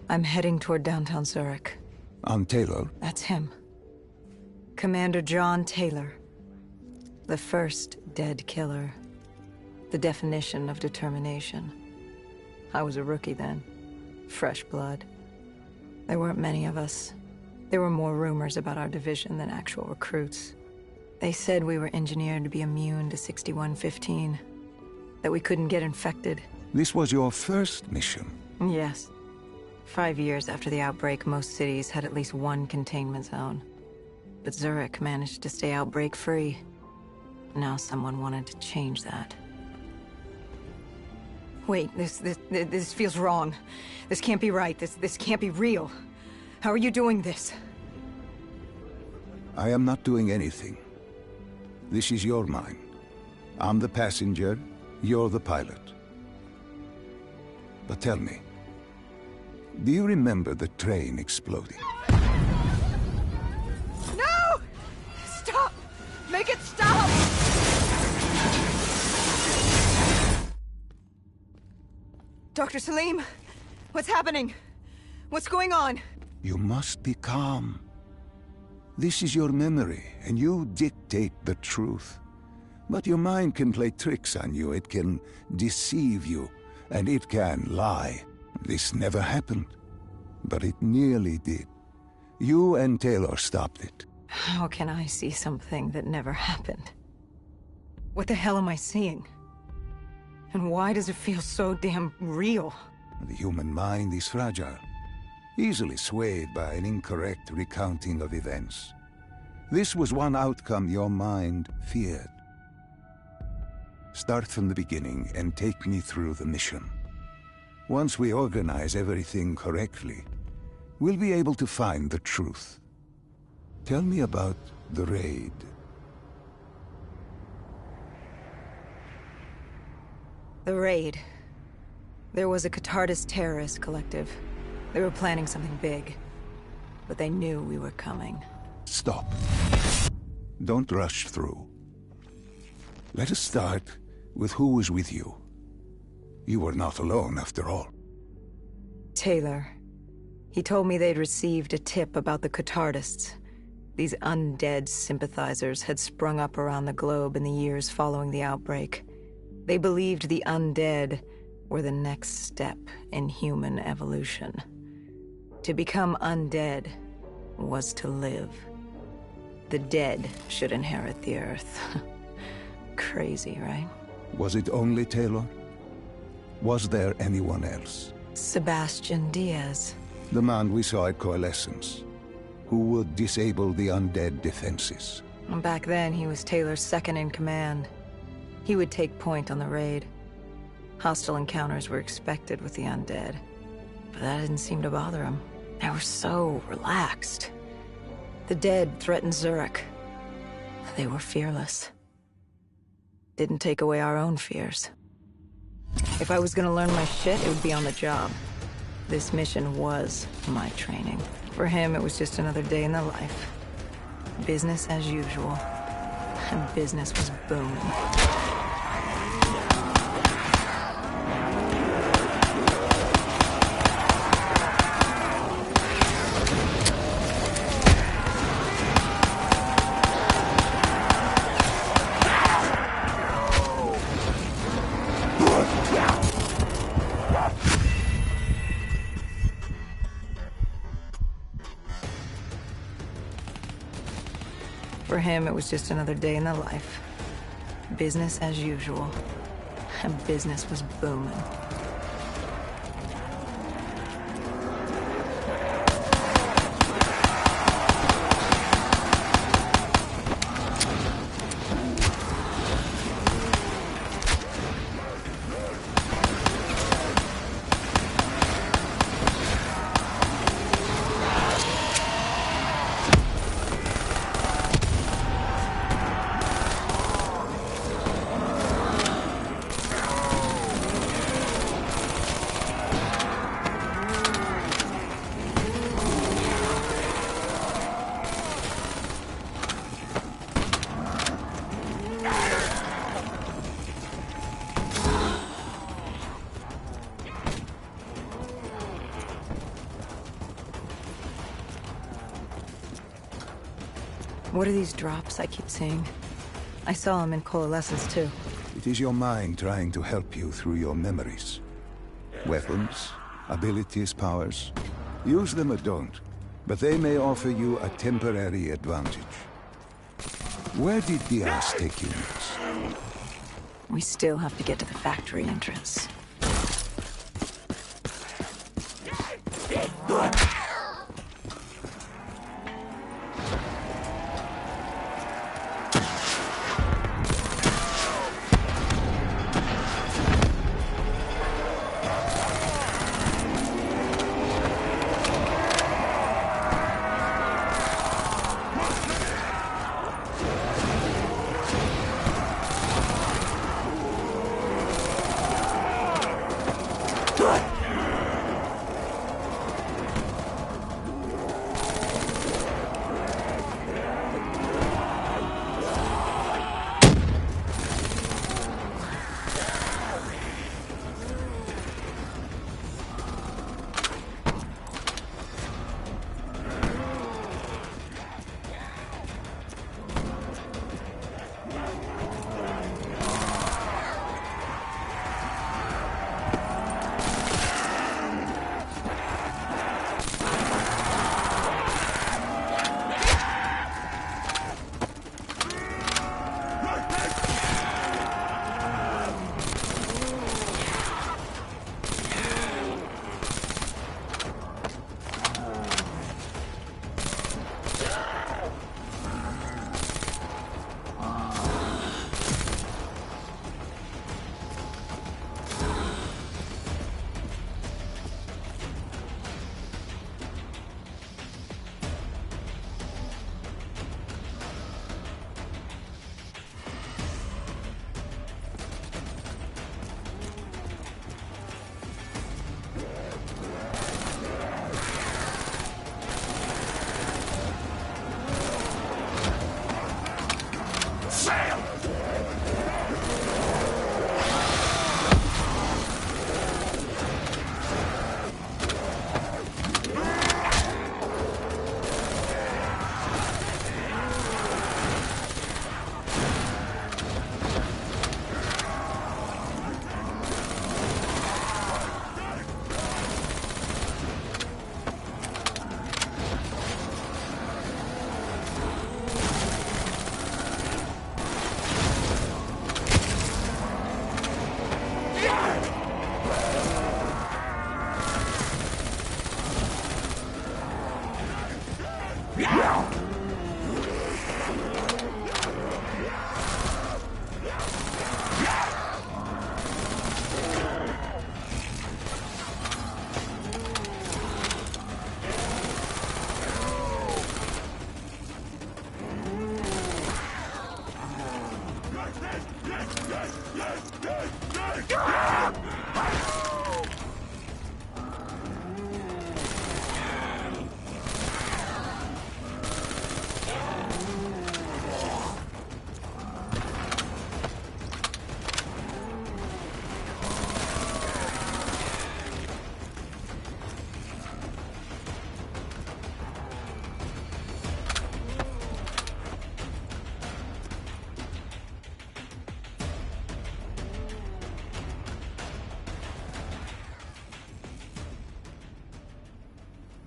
I'm heading toward downtown Zurich. On Taylor? That's him. Commander John Taylor. The first dead killer. The definition of determination. I was a rookie then. Fresh blood. There weren't many of us. There were more rumors about our division than actual recruits. They said we were engineered to be immune to 6115. That we couldn't get infected. This was your first mission? Yes. 5 years after the outbreak, most cities had at least one containment zone. But Zurich managed to stay outbreak-free. Now someone wanted to change that. Wait, this feels wrong. This can't be right. This can't be real. How are you doing this? I am not doing anything. This is your mine. I'm the passenger, you're the pilot. But tell me, do you remember the train exploding? No! Stop! Make it stop! Dr. Salim, what's happening? What's going on? You must be calm. This is your memory, and you dictate the truth. But your mind can play tricks on you. It can deceive you, and it can lie. This never happened, but it nearly did. You and Taylor stopped it. How can I see something that never happened? What the hell am I seeing? And why does it feel so damn real? The human mind is fragile, easily swayed by an incorrect recounting of events. This was one outcome your mind feared. Start from the beginning and take me through the mission. Once we organize everything correctly, we'll be able to find the truth. Tell me about the raid. The raid. There was a Catardist terrorist collective. They were planning something big, but they knew we were coming. Stop. Don't rush through. Let us start with who was with you. You were not alone, after all. Taylor. He told me they'd received a tip about the Catardists. These undead sympathizers had sprung up around the globe in the years following the outbreak. They believed the undead were the next step in human evolution. To become undead was to live. The dead should inherit the Earth. Crazy, right? Was it only Taylor? Was there anyone else? Sebastian Diaz. The man we saw at Coalescence, who would disable the undead defenses. Back then, he was Taylor's second in command. He would take point on the raid. Hostile encounters were expected with the undead, but that didn't seem to bother him. They were so relaxed. The dead threatened Zurich. They were fearless. Didn't take away our own fears. If I was gonna learn my shit, it would be on the job. This mission was my training. For him, it was just another day in the life. Business as usual. And business was booming. For him, it was just another day in the life. Business as usual. And business was booming. What are these drops I keep seeing? I saw them in Coalescence too. It is your mind trying to help you through your memories. Weapons, abilities, powers. Use them or don't, but they may offer you a temporary advantage. Where did Diaz take you next? We still have to get to the factory entrance.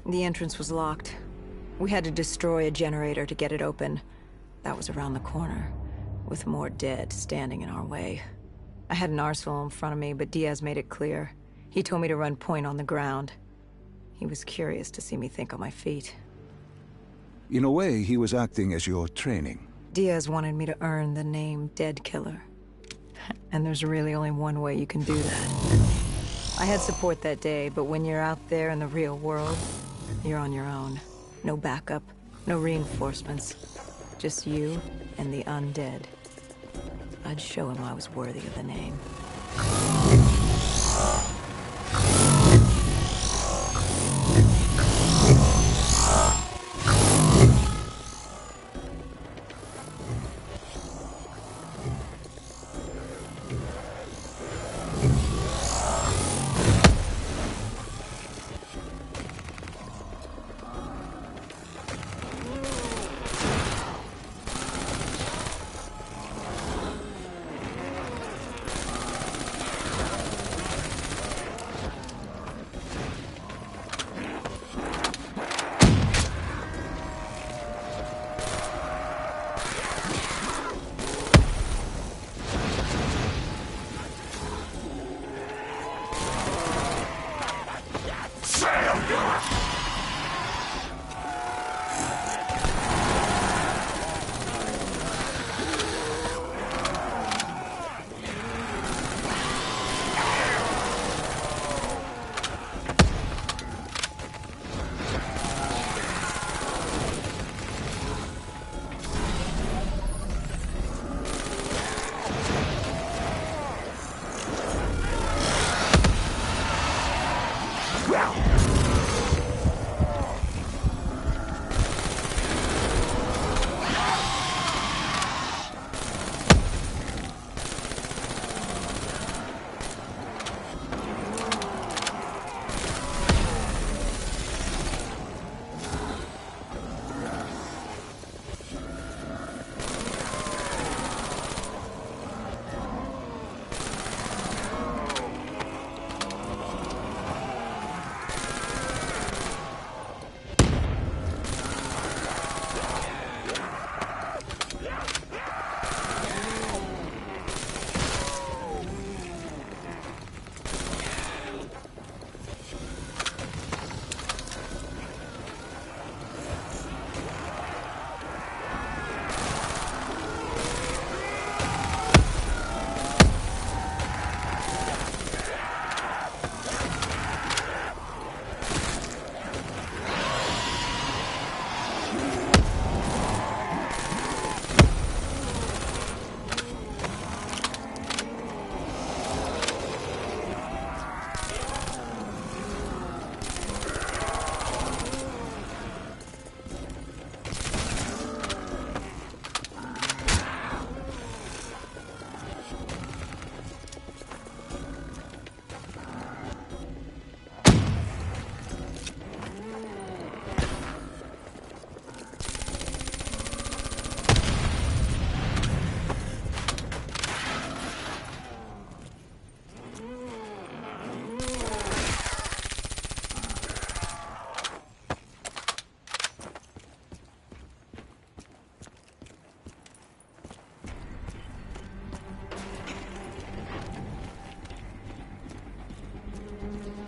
The entrance was locked. We had to destroy a generator to get it open. That was around the corner, with more dead standing in our way. I had an arsenal in front of me, but Diaz made it clear. He told me to run point on the ground. He was curious to see me think on my feet. In a way, he was acting as your training. Diaz wanted me to earn the name Dead Killer. And there's really only one way you can do that. I had support that day, but when you're out there in the real world, you're on your own. No backup, no reinforcements. Just you and the undead. I'd show him I was worthy of the name.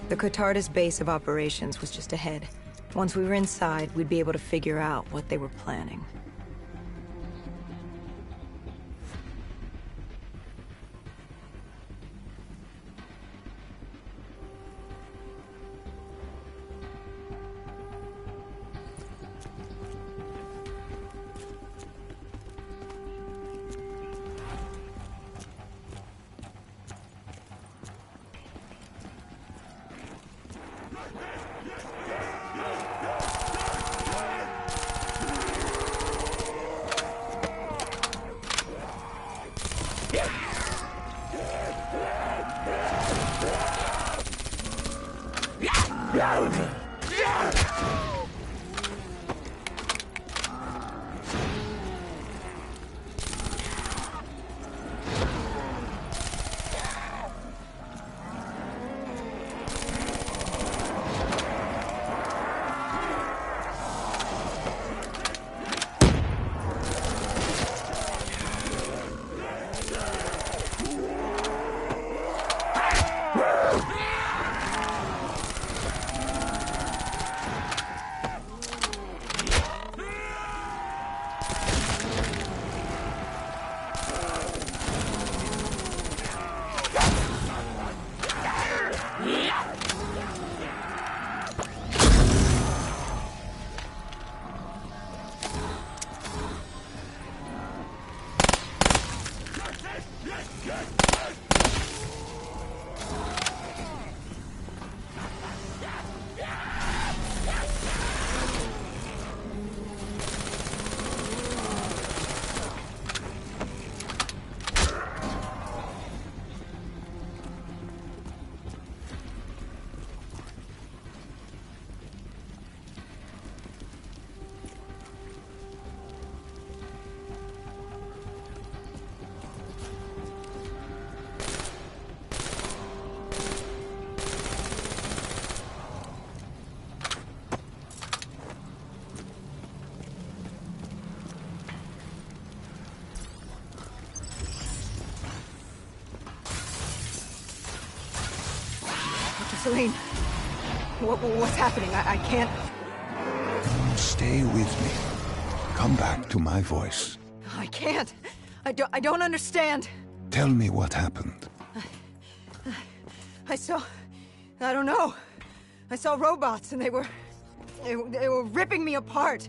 The Cotardis base of operations was just ahead. Once we were inside, we'd be able to figure out what they were planning. Celine, what's happening? I can't... Stay with me. Come back to my voice. I can't. I don't understand. Tell me what happened. I saw... I don't know. I saw robots and they were ripping me apart.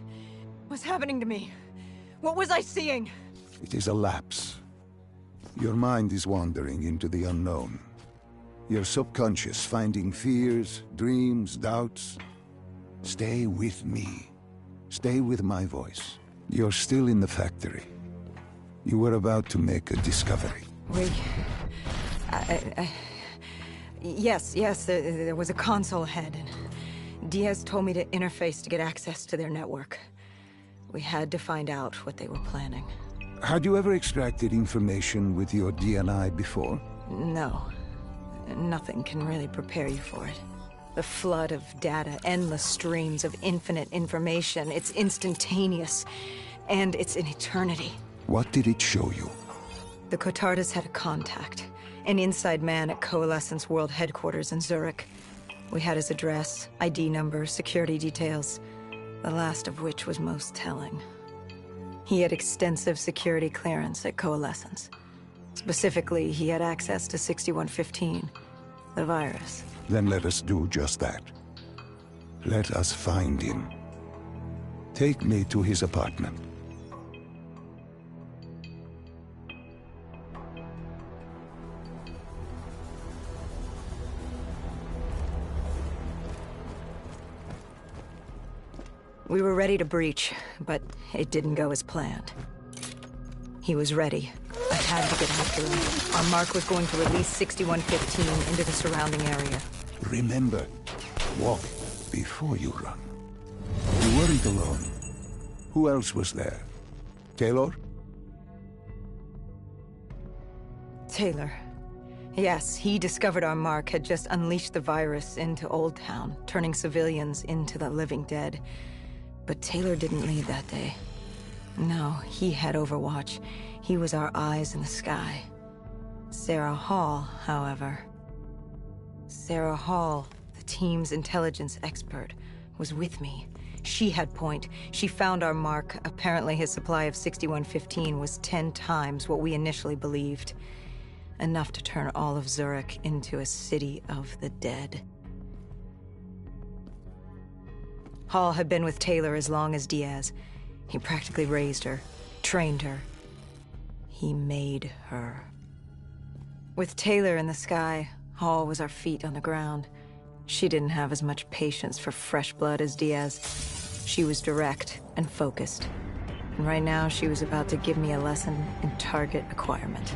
What's happening to me? What was I seeing? It is a lapse. Your mind is wandering into the unknown. Your subconscious finding fears, dreams, doubts. Stay with me. Stay with my voice. You're still in the factory. You were about to make a discovery. Yes, there was a console ahead, and Diaz told me to interface to get access to their network. We had to find out what they were planning. Had you ever extracted information with your DNI before? No. Nothing can really prepare you for it. The flood of data, endless streams of infinite information, it's instantaneous, and it's an eternity. What did it show you? The Cotardas had a contact, an inside man at Coalescence World Headquarters in Zurich. We had his address, ID number, security details, the last of which was most telling. He had extensive security clearance at Coalescence. Specifically, he had access to 6115, the virus. Then let us do just that. Let us find him. Take me to his apartment. We were ready to breach, but it didn't go as planned. He was ready. I had to get after him. Our mark was going to release 6115 into the surrounding area. Remember, walk before you run. You weren't alone. Who else was there? Taylor? Taylor. Yes, he discovered our mark had just unleashed the virus into Old Town, turning civilians into the living dead. But Taylor didn't lead that day. No, he had Overwatch. He was our eyes in the sky. Sarah Hall, however... Sarah Hall, the team's intelligence expert, was with me. She had point. She found our mark. Apparently his supply of 6115 was 10 times what we initially believed. Enough to turn all of Zurich into a city of the dead. Hall had been with Taylor as long as Diaz. He practically raised her, trained her. He made her. With Taylor in the sky, Hall was our feet on the ground. She didn't have as much patience for fresh blood as Diaz. She was direct and focused. And right now, she was about to give me a lesson in target acquirement.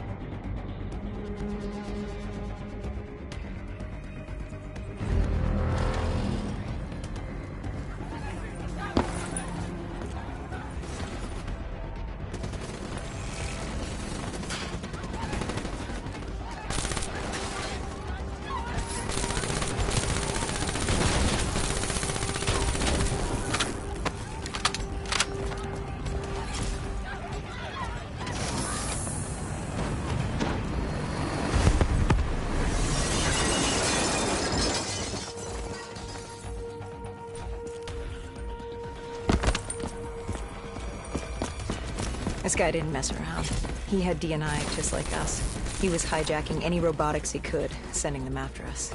This guy didn't mess around. He had DNI just like us. He was hijacking any robotics he could, sending them after us.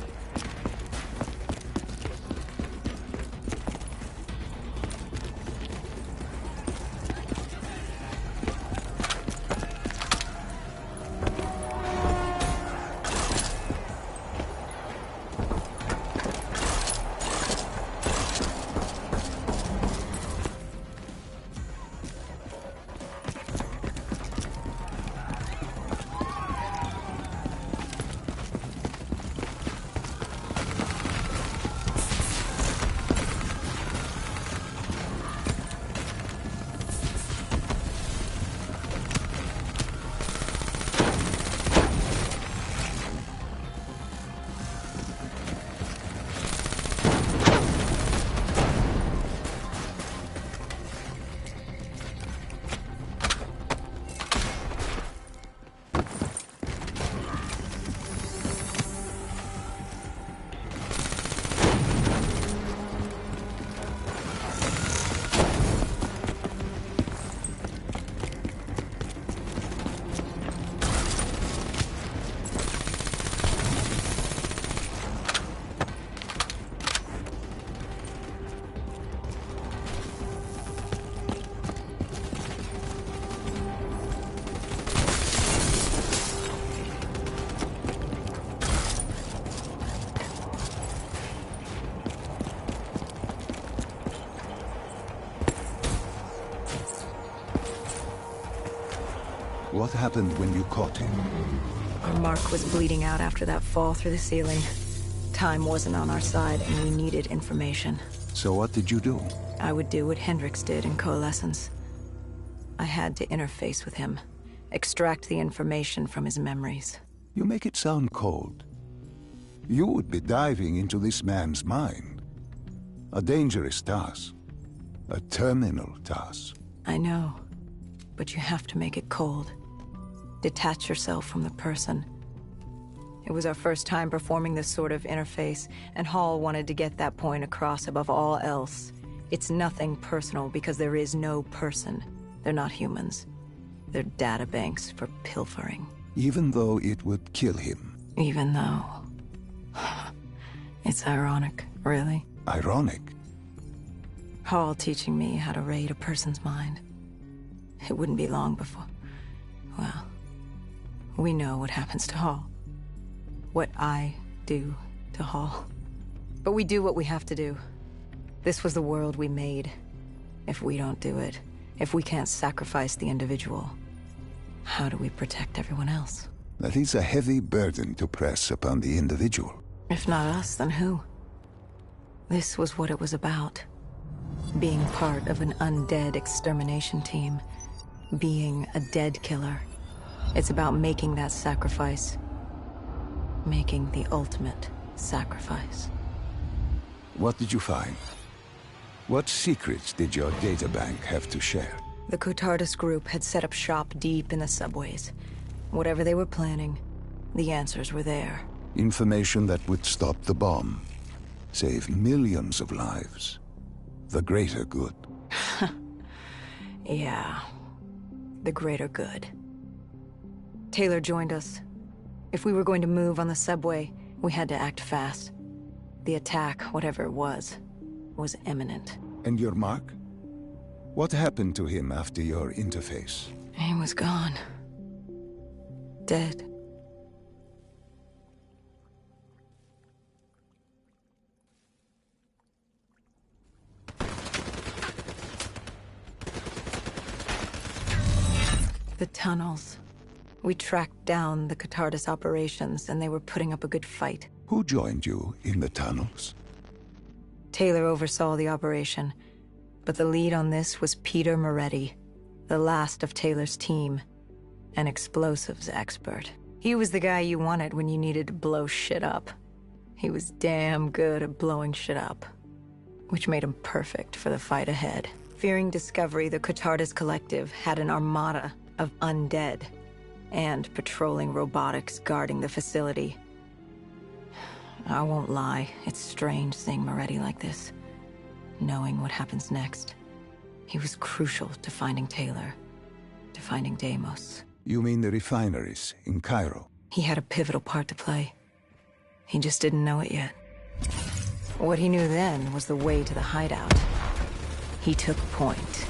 What happened when you caught him? Our Mark was bleeding out after that fall through the ceiling. Time wasn't on our side, and we needed information. So what did you do? I would do what Hendricks did in Coalescence. I had to interface with him, extract the information from his memories. You make it sound cold. You would be diving into this man's mind. A dangerous task. A terminal task. I know, but you have to make it cold. Detach yourself from the person. It was our first time performing this sort of interface, and Hall wanted to get that point across above all else. It's nothing personal because there is no person. They're not humans. They're databanks for pilfering. Even though it would kill him. Even though... It's ironic, really. Ironic? Hall teaching me how to raid a person's mind. It wouldn't be long before... Well, we know what happens to Hall. What I do to Hall. But we do what we have to do. This was the world we made. If we don't do it, if we can't sacrifice the individual, how do we protect everyone else? That is a heavy burden to press upon the individual. If not us, then who? This was what it was about. Being part of an undead extermination team. Being a dead killer. It's about making that sacrifice. Making the ultimate sacrifice. What did you find? What secrets did your databank have to share? The Cotardus group had set up shop deep in the subways. Whatever they were planning, the answers were there. Information that would stop the bomb. Save millions of lives. The greater good. Yeah. The greater good. Taylor joined us. If we were going to move on the subway, we had to act fast. The attack, whatever it was imminent. And your Mark? What happened to him after your interface? He was gone. Dead. The tunnels. We tracked down the Cotardus operations, and they were putting up a good fight. Who joined you in the tunnels? Taylor oversaw the operation, but the lead on this was Peter Moretti, the last of Taylor's team, an explosives expert. He was the guy you wanted when you needed to blow shit up. He was damn good at blowing shit up, which made him perfect for the fight ahead. Fearing discovery, the Cotardus Collective had an armada of undead and patrolling robotics guarding the facility. I won't lie, it's strange seeing Moretti like this, knowing what happens next. He was crucial to finding Taylor, to finding Deimos. You mean the refineries in Cairo? He had a pivotal part to play. He just didn't know it yet. What he knew then was the way to the hideout. He took point.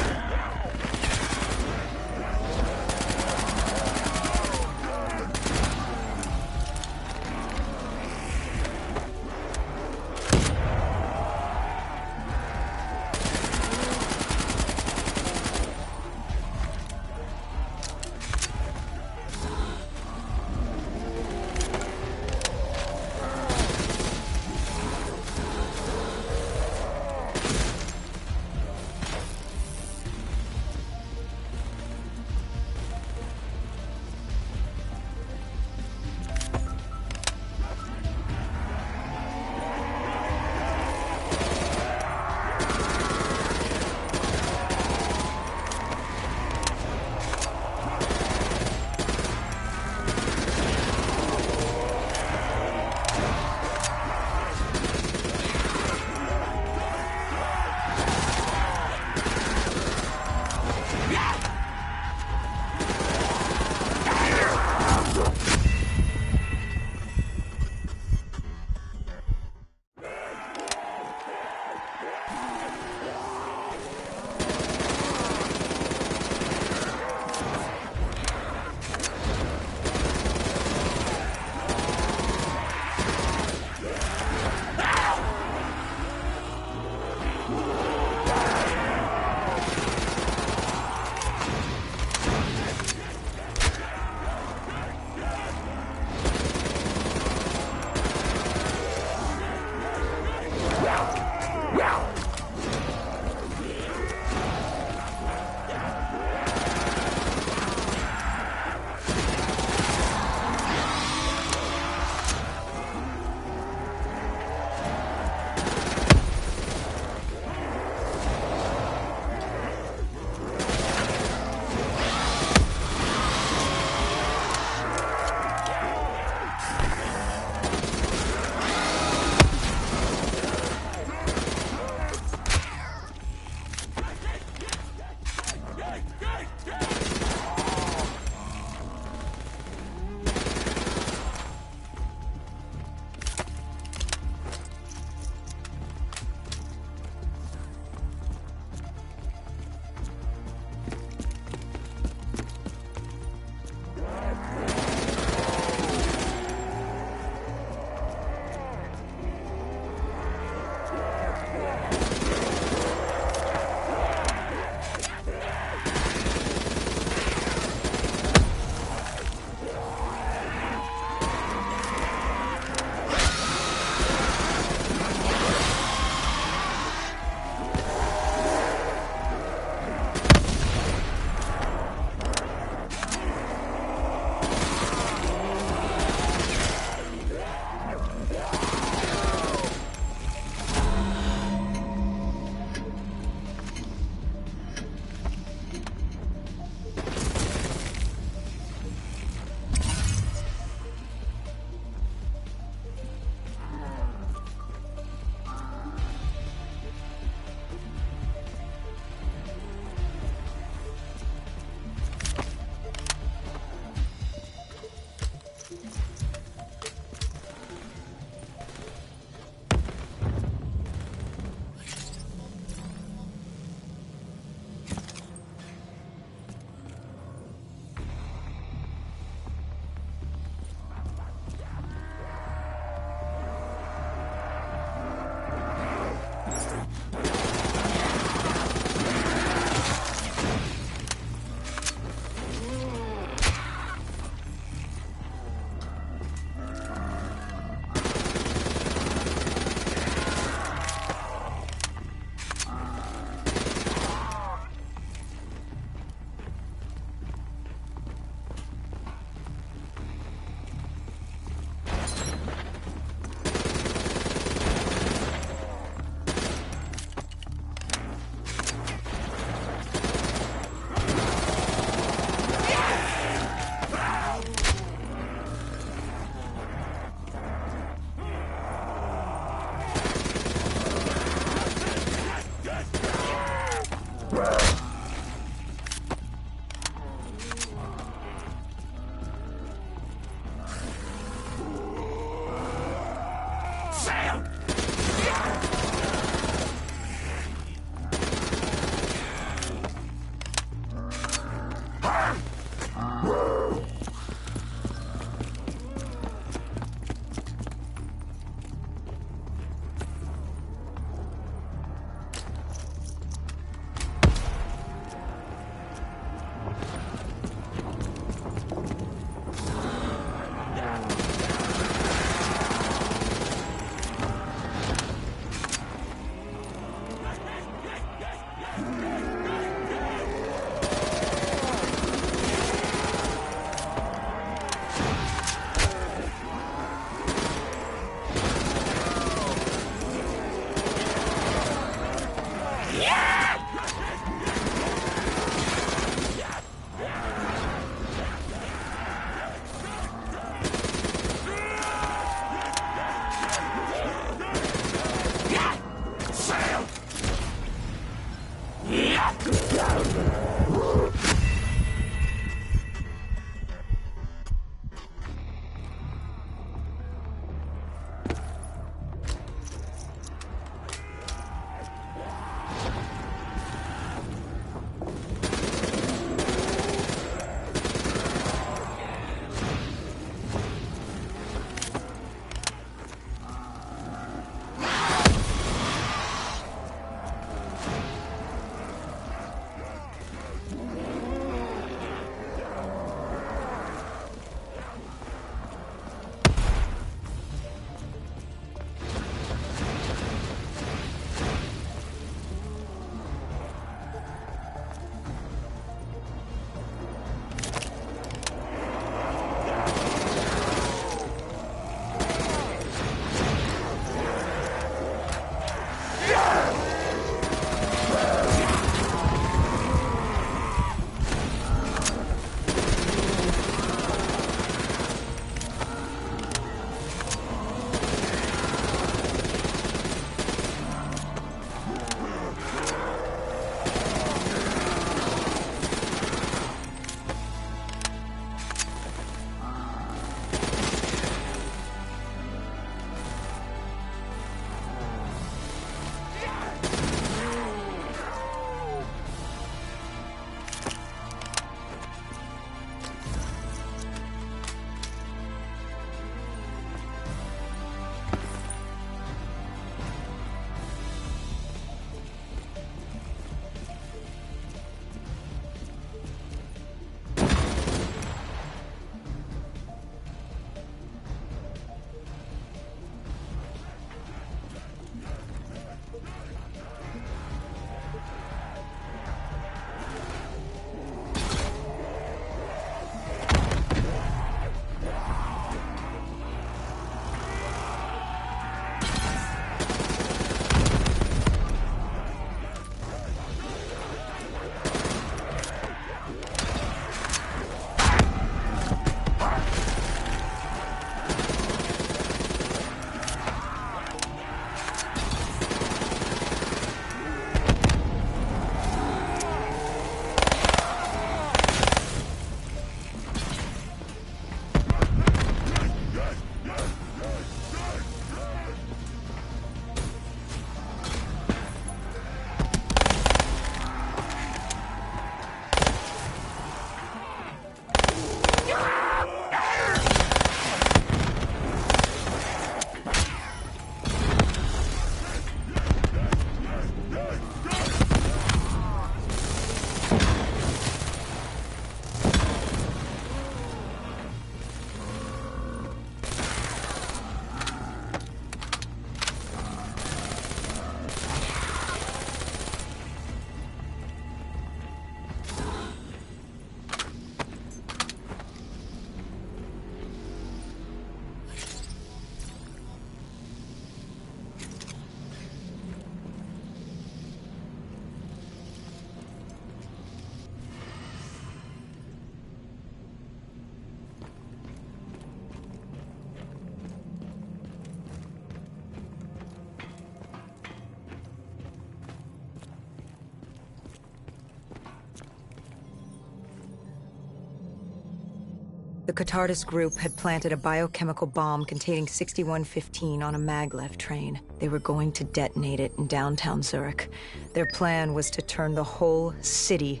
The Catardus group had planted a biochemical bomb containing 6115 on a maglev train. They were going to detonate it in downtown Zurich. Their plan was to turn the whole city,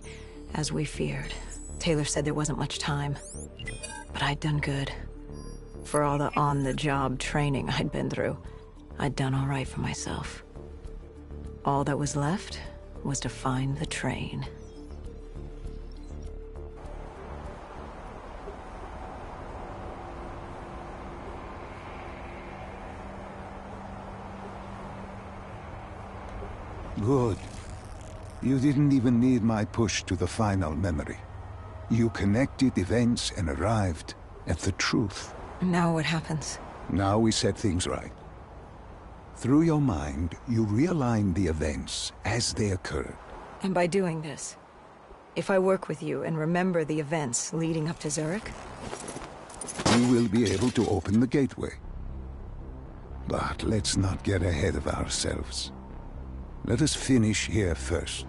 as we feared. Taylor said there wasn't much time. But I'd done good. For all the on-the-job training I'd been through, I'd done all right for myself. All that was left was to find the train. Good. You didn't even need my push to the final memory. You connected events and arrived at the truth. Now what happens? Now we set things right. Through your mind, you realign the events as they occurred. And by doing this, if I work with you and remember the events leading up to Zurich, you will be able to open the gateway. But let's not get ahead of ourselves. Let us finish here first.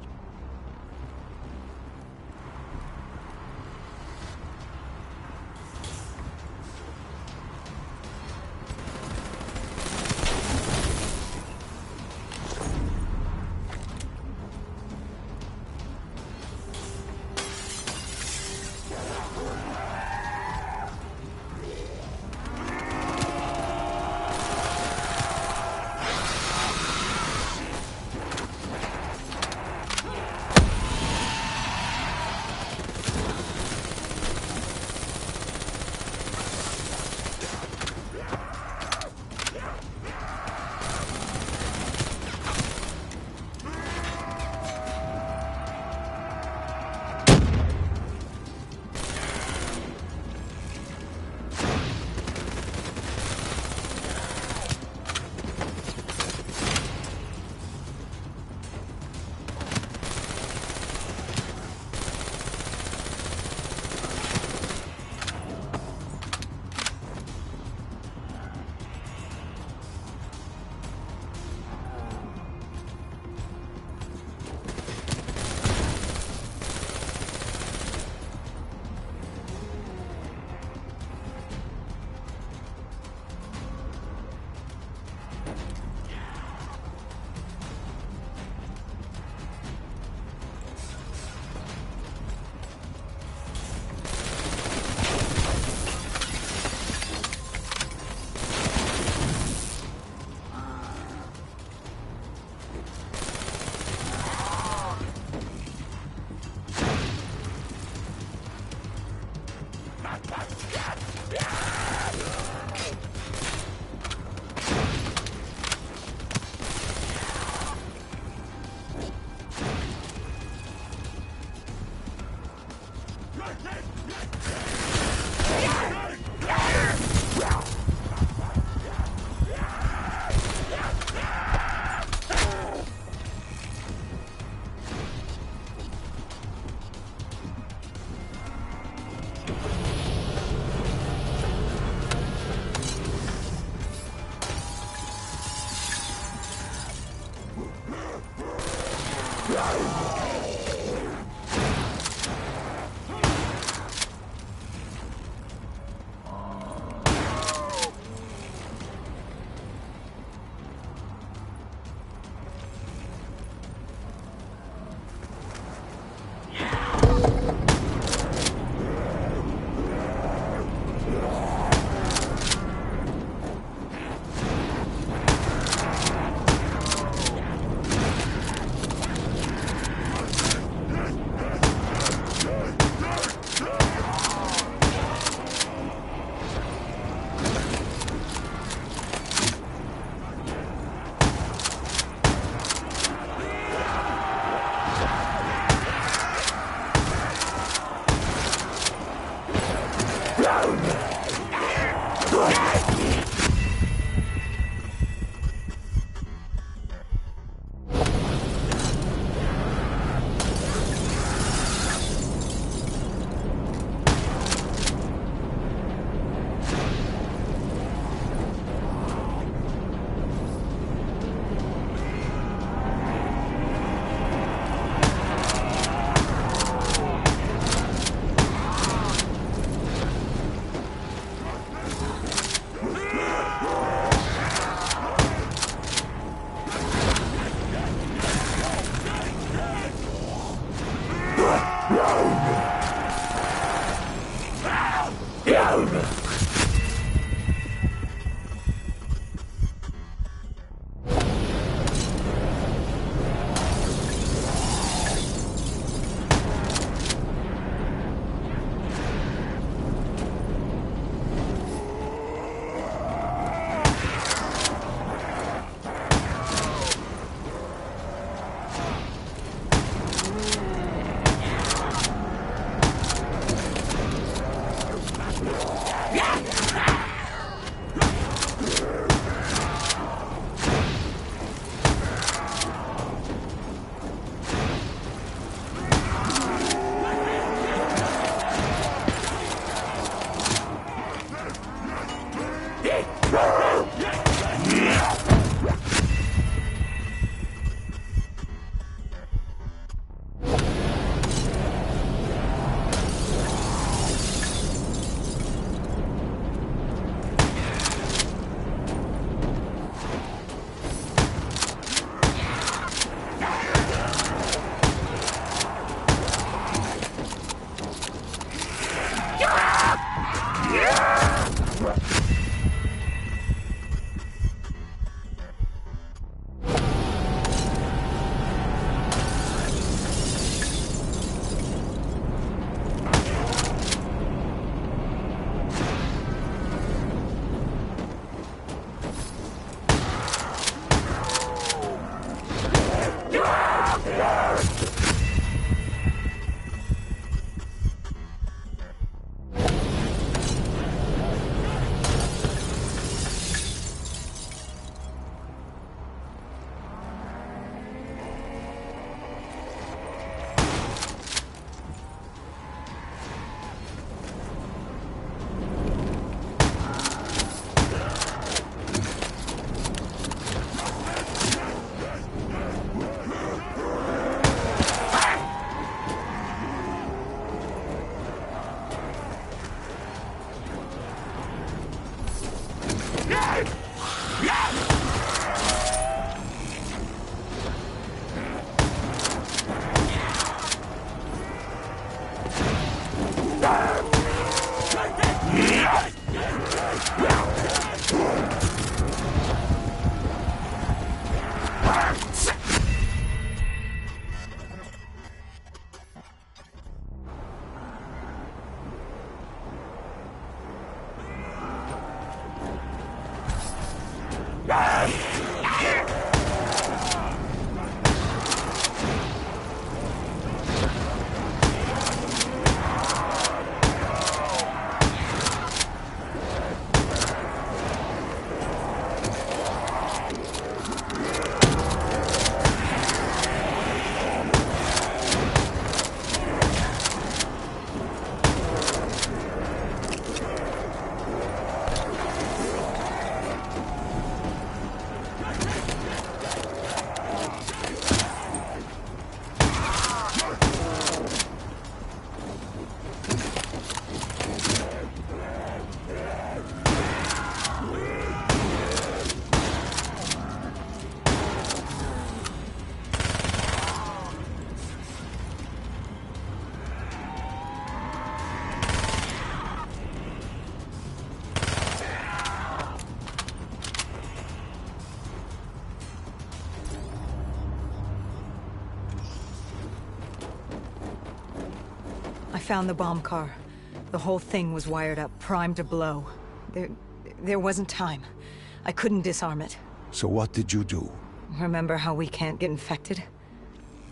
Found the bomb car. The whole thing was wired up, primed to blow. There wasn't time. I couldn't disarm it. So what did you do? Remember how we can't get infected?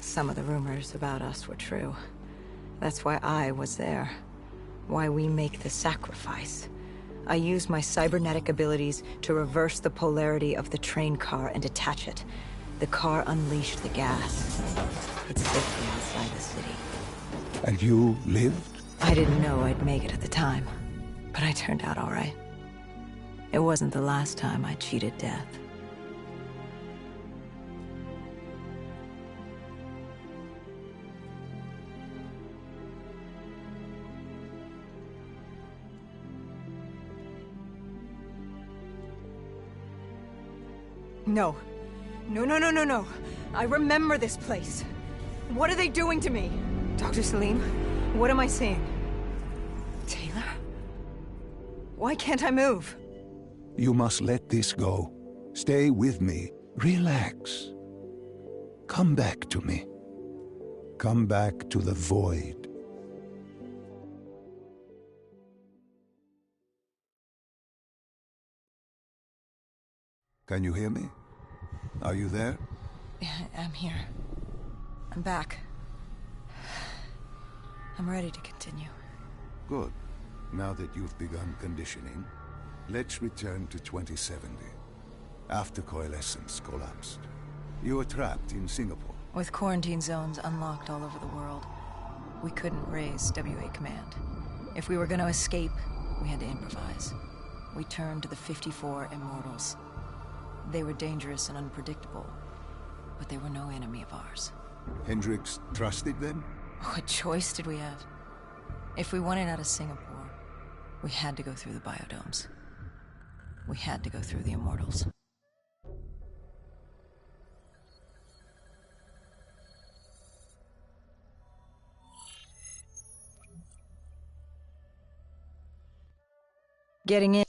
Some of the rumors about us were true. That's why I was there. Why we make the sacrifice. I used my cybernetic abilities to reverse the polarity of the train car and detach it. The car unleashed the gas. It's safely outside the city. And you lived? I didn't know I'd make it at the time, but I turned out all right. It wasn't the last time I cheated death. No. No. I remember this place. What are they doing to me? Dr. Salim, what am I seeing? Taylor? Why can't I move? You must let this go. Stay with me. Relax. Come back to me. Come back to the void. Can you hear me? Are you there? I'm here. I'm back. I'm ready to continue. Good. Now that you've begun conditioning, let's return to 2070. After Coalescence collapsed. You were trapped in Singapore. With quarantine zones unlocked all over the world, we couldn't raise WA Command. If we were going to escape, we had to improvise. We turned to the 54 Immortals. They were dangerous and unpredictable, but they were no enemy of ours. Hendricks trusted them? What choice did we have? If we wanted out of Singapore, we had to go through the biodomes. We had to go through the Immortals. Getting in.